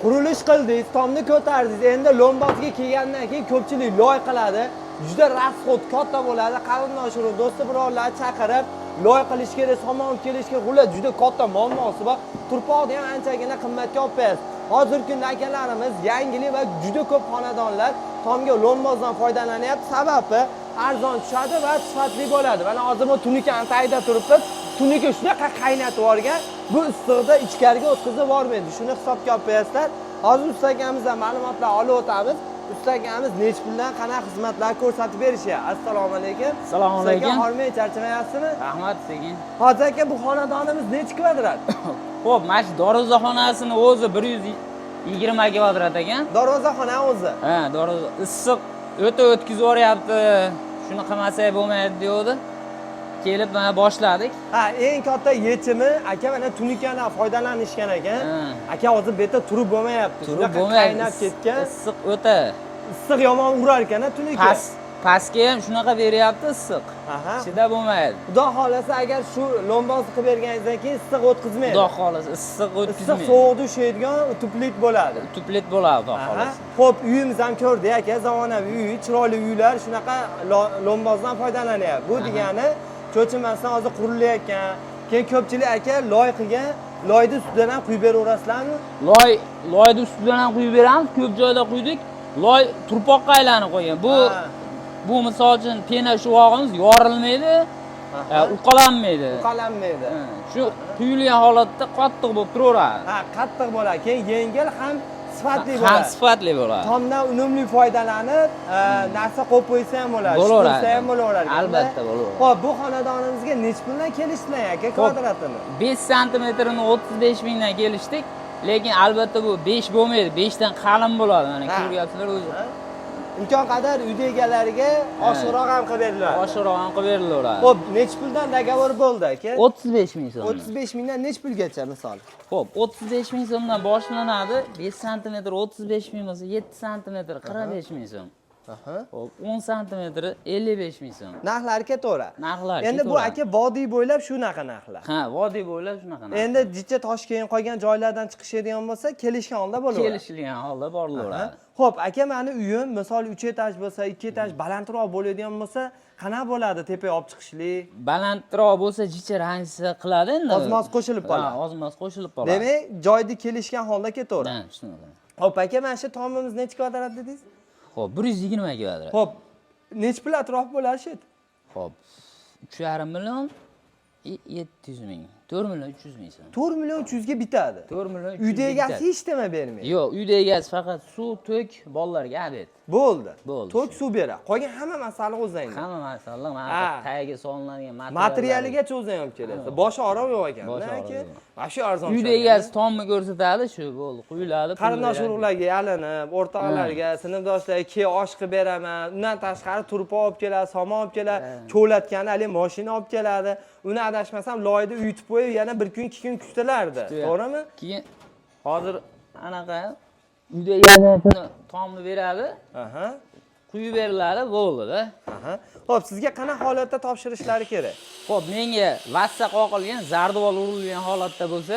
Qurilish qildingiz, tomni ko'tardingiz. Endi lombozga kelgandan keyin ko'pchilik loy qiladi. Juda rasxod katta bo'ladi. Qarindosh urug' do'sti birovlarni chaqirib loy qilish kerak, somon olib kelish kerak. Xullas juda katta muammosi bor. Turpoqni ham anchagina qimmatga olib berasiz. Hozirgi kunda akalarimiz yangilik va juda ko'p xonadonlar tomga lombozdan foydalanyapti. Sababi arzon tushadi va sifatli bo'ladi. Mana hozir bu tunikani tayda turibmiz. Tunika shunaqa qaynatib yuborgan, bu issiqda ichkariga o'tkazib yubormaydi. Shuni hisobga olib qo'yasizlar. Hozir usta akamizdan ma'lumotlar olib o'tamiz. Usta akamiz nech puldan qanaqa xizmatlar ko'rsatib berishyapti? Assalomu alaykum. Assalomu alaykum. Sizga hormay charchamayapsizmi? Rahmat sekin. Hozir aka bu xonadonimiz necha kvadrat? Xo'p, mana shu darvozaxonasini o'zi 120 kvadrat ekan. Darvozaxona o'zi. Ha, darvoza issiq o'ta o'tkazib yuboryapti. Shuni qilmasak bo'lmaydi deydi. Kelib mana boshladik. Ha, eng katta yechimi aka mana tunikadan foydalanishgan ekan. Aka hozir bu yerda turib bo'lmayapti. Turib bo'lmayapti. Qaynab ketgan. Issiq o'ta. Issiq yomon urar ekan tunika. Pastga ham shunaqa beryapti issiq. Aha. Ichida bo'lmaydi. Xudo xolasa agar shu lombozni qilib berganingizdan keyin issiq o'tkazmaydi. Xudo xolasa issiq o'tkazmaydi. Issiq sovuqni ushlaydigan tuplit bo'ladi. Tuplit bo'ladi, xudo xolasa. Xo'p, uyimiz ham ko'rdik aka, zamonaviy uy, chiroyli uylar shunaqa lombozdan foydalanyapti. Bu degani cho'chimasdan hozir qurilayotgan. Keyin ko'pchilik aka loy qilgan, loyni ustidan ham quyib beraverasizlarmi? Loyni ustidan ham quyib beramiz. Ko'p joyda quydik. Loy turpoqqa aylanib qo'ygan. Bu misol uchun pena shuvog'imiz yorilmaydi, uqalanmaydi. Shu quyilgan holatda qattiq bo'lib turaveradi. Ha, qattiq bo'ladi. Keyin yengil ham sifatli bo'ladi. Ham sifatli bo'ladi. Tomdan unumli foydalanib, narsa qo'yib qo'ysa ham bo'ladi, shtursa ham bo'laveradi. Albatta bo'laveradi. Xo'p, bu xonadonimizga necha puldan kelishdilar aka kvadratini? 5 santimetrini 35 mingdan kelishdik. Lekin albatta bu 5 bo'lmaydi, 5 dan qalin bo'ladi. Mana ko'ryapsizlar o'zi. Imkon qadar uyda egalariga oshiqroq ham qilib beriladi. Oshiqroq ham qilib berilaveradi. Xo'p, necha puldan dogovor bo'ldi aka? 35 ming so'm. 35 mingdan necha pulgacha misol? Xo'p, 35 ming so'mdan boshlanadi. 5 santimetr 35 ming bo'lsa, 7 santimetr 45 ming so'm. Xo'p, 10 santimetr 55 ming so'm. Narxlari ketaveradi. Narxlar Endi bu aka vodiy bo'ylab shunaqa narxlar. Ha, vodiy bo'ylab shunaqa narxlar. Endi jicha tosh keyin qolgan joylardan chiqishadigan bo'lsa, kelishgan holda bo'laveradi. Kelishilgan holda borilaveradi. Xo'p, aka meni uyim misol 3 etaj bo'lsa, 2 etaj balandroq bo'ladigan bo'lsa, qanaqa bo'ladi tepaga olib chiqishlik? Balandroq bo'lsa jicha ranjisi qiladi endi. Ozmoz qo'shilib qoladi. Ha, ozmoz qo'shilib qoladi. Demak, joyni kelishgan holda ketaveradi. Ha, shunaqa. Xo'p, aka mana shu tomimiz necha kvadrat dedingiz? Xo'p, 120 kvadrat. Xo'p, necha pul atrof bo'ladi shu? Xo'p, 3,5 million 700 ming. 4 million 300 ming so'm. 4 million 300 ga bitadi. 4 million 300 Uyda egasi hech nima bermaydi. Yo'q, uyda egasi faqat suv, to'k, bolalarga obed. Bo'ldi. Bo'ldi. To'k suv beradi. Qolgan hamma masala o'zingizda. Hamma masala mana tagiga solinadigan materialigacha o'zing olib kelasiz. Boshi oroq yo'q ekan. Aka, mana shu arzon. Uyda egasi tomni ko'rsatadi, shu bo'ldi, quyiladi. Qarindosh urug'larga yalinib, o'rtoqlarga, sinfdoshlarga keyin osh qilib beraman. Undan tashqari turpa olib keladi, somon olib keladi, cho'latgani hali mashina olib keladi. Uni adashmasam loyda uyitib qo'yib, yana 1 kun, 2 kun kutilardi. To'g'rimi? Keyin hozir anaqa uyda egasi tomni beradi. Quyib beriladi, bo'ldi-da. Xo'p, sizga qanaqa holatda topshirishlari kerak? Xo'p, menga vassa qoqilgan, zardivor urilgan holatda bo'lsa,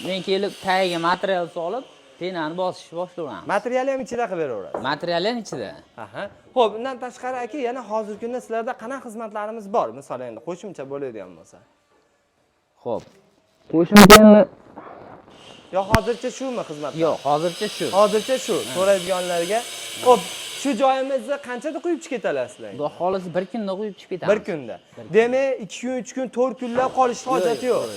men kelib tagiga material solib, penani bosishni boshlayman. Material ham ichida qilib beraverasiz. Material ham ichida. Xo'p, undan tashqari aka, yana hozirgi kunda sizlarda qanaqa xizmatlarimiz bor? Masalan, endi qo'shimcha bo'ladigan bo'lsa. Xo'p. Qo'shimchani yo hozircha shumi xizmat? Yo'q, hozircha shu. Hozircha shu. So'raydiganlarga. Xo'p, shu joyimizni qanchada quyib chiqib ketasizlar? Xudo xolasa 1 kunda quyib chiqib ketamiz. 1 kunda. Demak, 2 kun, 3 kun, 4 kunlab qolishni hojati yo'q.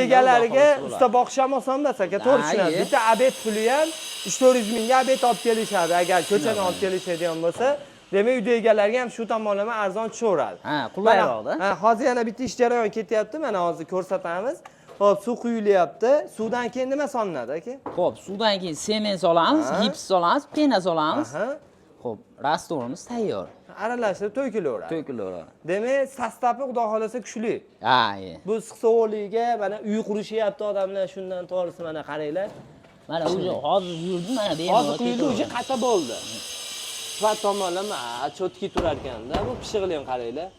Egalariga usta boqish ham oson emas aka, to'g'ri tushunasiz. Bitta obed puli ham 3-400 mingga obed olib kelishadi agar ko'chadan olib kelishadigan bo'lsa. Demak, uyda egalariga ham shu tomonlama arzon tushaveradi. Ha, qulayroqda. Ha, hozir yana bitta ish jarayoni ketyapti. Mana hozir ko'rsatamiz. Xo'p, suv quyilyapti. Suvdan keyin nima solinadi aka? Xo'p, suvdan keyin sement solamiz, gips solamiz, pena solamiz. Xo'p, rastorimiz tayyor. Aralashtirib to'kilaveradi. To'kilaveradi. Demak, sostavi xudo xolasa kuchli. Ha, bu issiq sovuqligiga mana uy qurishyapti odamlar, shundan to'g'risi mana qaranglar. Mana o'zi hozir yurdim, mana bemalol. Hozir quyildi, o'zi qata bo'ldi. Sifat tomonlama chotki turar ekanda, bu pishiqlik qaranglar.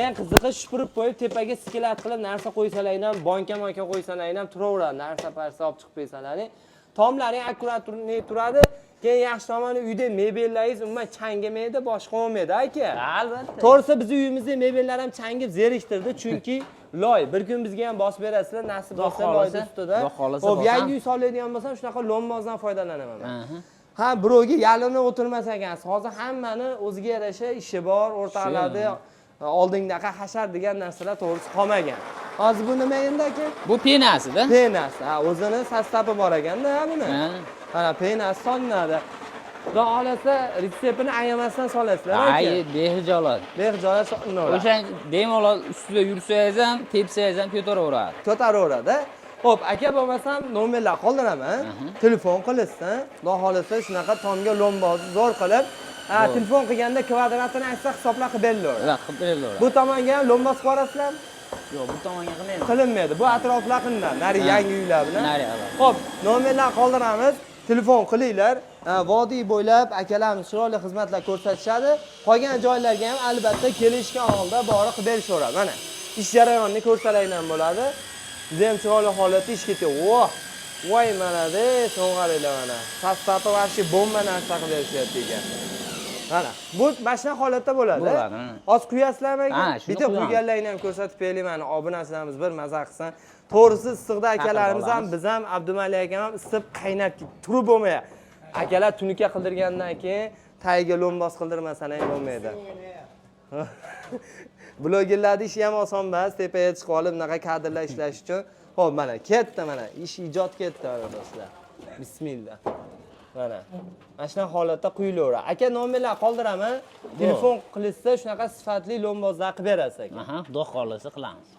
Eng qizig'i shupurib qo'yib, tepaga skilat qilib narsa qo'ysalaring ham, banka qo'ysalaring ham turaveradi. Narsa parsa olib chiqib qo'ysalaring. tomlaring akkurat turadi. Keyin yaxshi tomoni uyda mebellaringiz umuman changamaydi, boshqa bo'lmaydi aka. Albatta. To'g'risi bizning uyimizda mebellar ham changib zeriktirdi, chunki loy bir kun bizga ham bosib berasizlar, nasib bo'lsa loyni ustida. Xo'p, yangi uy soladigan bo'lsam, shunaqa lombozdan foydalanaman men. Ha, birovga yalinib o'tirmas ekansiz. Hozir hammani o'ziga yarasha ishi bor, o'rtaqlarda oldingdaqa hashar degan narsalar to'g'risi qolmagan. Hozir bu nima endi aka? Bu penasida. Penasi. Ha, o'zini sostavi bor ekanda buni. Mana penasi solinadi. Xudo xolasa retseptini ayamasdan solasizlar aka. Ay, behijolat. Behijolat solinadi. O'sha bemalol ustida yursangiz ham, tepsangiz ham ko'taraveradi. Ko'taraveradi. Xo'p, aka bo'lmasam nomerlar qoldiraman. Telefon qilishsin. Xudo xolasa shunaqa tomga lombozni zo'r qilib, telefon qilganda kvadratini aytsa hisoblab qilib berilaveradi. Qilib berilaveradi. Bu tomonga ham lomboz qo'yasizlarmi? Yo'q, bu tomonga qilmaydi. Qilinmaydi. Bu atroflarida, nari yangi uylar bilan. Nari. Xo'p, nomerlar qoldiramiz. Telefon qilinglar. Vodiy bo'ylab akalarimiz chiroyli xizmatlar ko'rsatishadi. Qolgan joylarga ham albatta kelishgan holda borib qilib berishaveradi. Mana ish jarayonini ko'rsataylar bo'ladi. Juda ham chiroyli holatda ish ketyapti. Voy mana-da, so'ng'aringlar mana. Sastapi varshi bomba narsa qilib berishyapti ekan. Mana, bu mashina holatda bo'ladi. Bo'ladi. Hozir quyasizlarmi aka? Bitta quyganlaringni ham ko'rsatib beraylik mana. Obunachilarimiz bir maza qilsin. To'g'risi issiqda akalarimiz ham, biz ham Abdumalik akam ham isib qaynab turib bo'lmayapti. Akalar tunuka qildirgandan keyin tagiga lomboz qildirmasan ham bo'lmaydi. Blogerlar ishi ham oson emas, tepaga chiqib olib bunaqa kadrlar ishlash uchun. Xo'p, mana ketdi mana, ish ijod ketdi mana do'stlar. Bismillah. Mana. Mana shunaqa holatda quyilaveradi. Aka nomerlar qoldiraman. Telefon qilishsa shunaqa sifatli lombozlar qilib berasiz aka. Xudo xolasa qilamiz.